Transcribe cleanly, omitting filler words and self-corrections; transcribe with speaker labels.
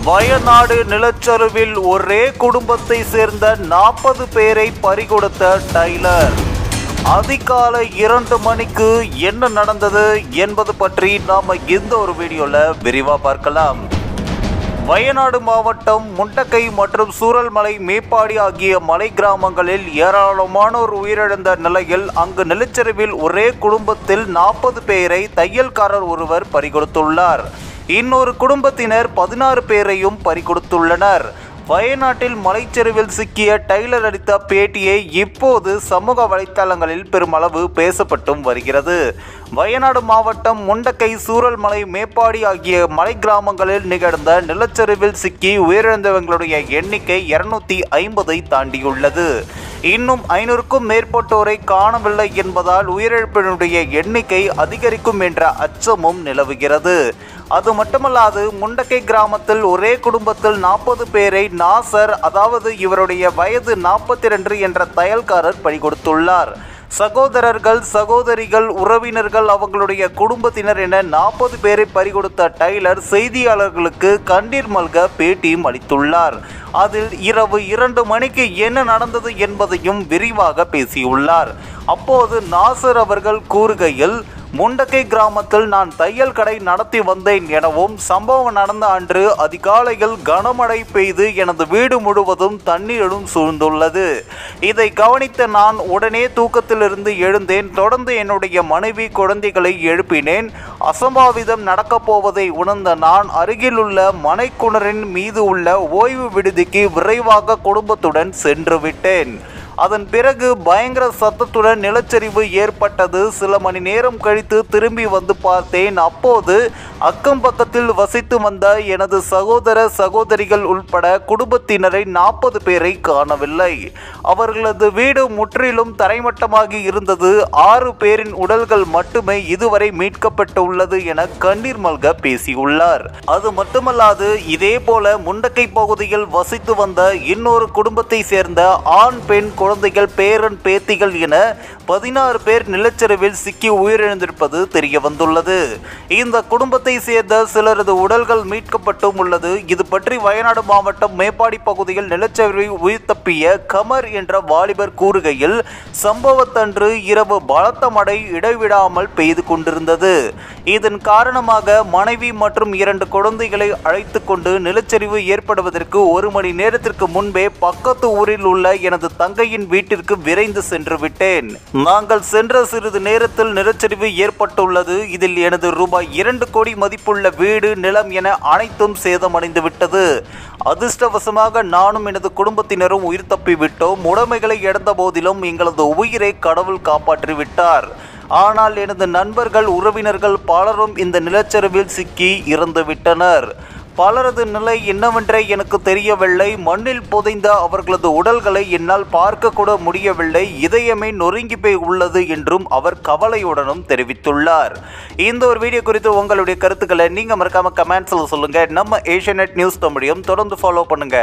Speaker 1: வயநாடு நிலச்சரிவில் ஒரே குடும்பத்தை சேர்ந்த 40 பேரை பறிகொடுத்த டைலர். அதிகாலை 2 மணிக்கு என்ன நடந்தது என்பது பற்றி நாம இந்த ஒரு வீடியோல விரிவா பார்க்கலாம். வயநாடு மாவட்டம் முண்டக்கை மற்றும் சூரல்மலை, மேப்பாடி ஆகிய மலை கிராமங்களில் ஏராளமானோர் உயிரிழந்த நிலையில் அங்கு நிலச்சரிவில் ஒரே குடும்பத்தில் 40 பேரை தையல்காரர் ஒருவர் பறிகொடுத்துள்ளார். இன்னொரு குடும்பத்தினர் 16 பேரையும் பறிகொடுத்துள்ளனர். வயநாட்டில் மலைச்சரிவில் சிக்கிய டைலர் அளித்த பேட்டியை இப்போது சமூக வலைத்தளங்களில் பெருமளவு பேசப்பட்டும் வருகிறது. வயநாடு மாவட்டம் முண்டக்கை, சூரல்மலை, மேப்பாடி ஆகிய மலை கிராமங்களில் நிகழ்ந்த நிலச்சரிவில் சிக்கி உயிரிழந்தவர்களுடைய எண்ணிக்கை 250ஐ தாண்டியுள்ளது. இன்னும் 500க்கும் மேற்பட்டோரை காணவில்லை என்பதால் உயிரிழப்பினுடைய எண்ணிக்கை அதிகரிக்கும் என்ற அச்சமும் நிலவுகிறது. அது மட்டுமல்லாது, முண்டக்கை கிராமத்தில் ஒரே குடும்பத்தில் 40 பேரை நாசர், அதாவது இவருடைய வயது 42 என்ற தையல்காரர் பறிகொடுத்துள்ளார். சகோதரர்கள், சகோதரிகள், உறவினர்கள், அவங்களுடைய குடும்பத்தினர் என 40 பேரை பறிகொடுத்த டைலர் செய்தியாளர்களுக்கு கண்ணீர் மல்க பேட்டியும் அளித்துள்ளார். அதில் இரவு 2 மணிக்கு என்ன நடந்தது என்பதையும் விரிவாக பேசியுள்ளார். அப்போது நாசர் அவர்கள் கூறுகையில், முண்டக்கை கிராமத்தில் நான் தையல் கடை நடத்தி வந்தேன் எனவும், சம்பவம் நடந்த அன்று அதிகாலையில் கனமழை பெய்து எனது வீடு முழுவதும் தண்ணீரும் சூழ்ந்துள்ளது. இதை கவனித்த நான் உடனே தூக்கத்திலிருந்து எழுந்தேன். தொடர்ந்து என்னுடைய மனைவி, குழந்தைகளை எழுப்பினேன். அசம்பாவிதம் நடக்கப் போவதை உணர்ந்த நான் அருகிலுள்ள மனைக்குணரின் மீது உள்ள ஓய்வு விடுதிக்கு விரைவாக குடும்பத்துடன் சென்று விட்டேன். அதன் பிறகு பயங்கர சத்தத்துடன் நிலச்சரிவு ஏற்பட்டது. சில மணி நேரம் கழித்து திரும்பி வந்து பார்த்தேன். அப்போது அக்கம் பக்கத்தில் வசித்து வந்த எனது சகோதர, சகோதரிகள் உள்பட குடும்பத்தினரை 40 பேரை காணவில்லை. அவர்களது வீடு முற்றிலும் தரைமட்டமாகி இருந்தது. 6 பேரின் உடல்கள் மட்டுமே இதுவரை மீட்கப்பட்டுள்ளது என கண்ணீர் மல்க பேசியுள்ளார். அது மட்டுமல்லாது, இதே போல முண்டக்கை பகுதியில் வசித்து வந்த இன்னொரு குடும்பத்தை சேர்ந்த ஆண், பெண், குழந்தைகள், பேரன், பேத்திகள் என 16 பேர் நிலச்சரிவில் சிக்கி உயிரிழந்திருப்பது தெரிய வந்துள்ளது. இந்த குடும்பத்தை சேர்ந்த சிலரது உடல்கள் மீட்கப்பட்டும் உள்ளது. இது பற்றி வயநாடு மாவட்டம் மேப்பாடி பகுதியில் நிலச்சரிவில் உயிர் தப்பிய கமர் என்ற வாலிபர் கூறுகையில், சம்பவத்தன்று இரவு பலத்த மழை இடைவிடாமல் பெய்து கொண்டிருந்தது. இதன் காரணமாக மனைவி மற்றும் 2 குழந்தைகளை அழைத்து கொண்டு நிலச்சரிவு ஏற்படுவதற்கு 1 மணி நேரத்திற்கு முன்பே பக்கத்து ஊரில் உள்ள எனது தங்கையின் வீட்டிற்கு விரைந்து சென்று விட்டேன். நாங்கள் சென்ற சிறிது நேரத்தில் நிலச்சரிவு ஏற்பட்டுள்ளது. இதில் எனது ரூபாய் 2 கோடி மதிப்புள்ள வீடு, நிலம் என அனைத்தும் சேதமடைந்து விட்டது. அதிர்ஷ்டவசமாக நானும் எனது குடும்பத்தினரும் உயிர் தப்பிவிட்டோம். உடைமைகளை இழந்த போதிலும் எங்களது உயிரை கடவுள் காப்பாற்றிவிட்டார். ஆனால் எனது நண்பர்கள், உறவினர்கள் பலரும் இந்த நிலச்சரிவில் சிக்கி இறந்துவிட்டனர். பலரது நிலை என்னவென்றே எனக்கு தெரியவில்லை. மண்ணில் புதைந்த அவர்களது உடல்களை என்னால் பார்க்க கூட முடியவில்லை. இதயமே நொறுங்கி போய் உள்ளது என்றும் அவர் கவலையுடனும் தெரிவித்துள்ளார். இந்த ஒரு வீடியோ குறித்து உங்களுடைய கருத்துக்களை நீங்க மறக்காம கமெண்ட்ஸ்ல சொல்லுங்க. நம்ம ஏஷியநெட் நியூஸ் தமிழையும் தொடர்ந்து ஃபாலோ பண்ணுங்க.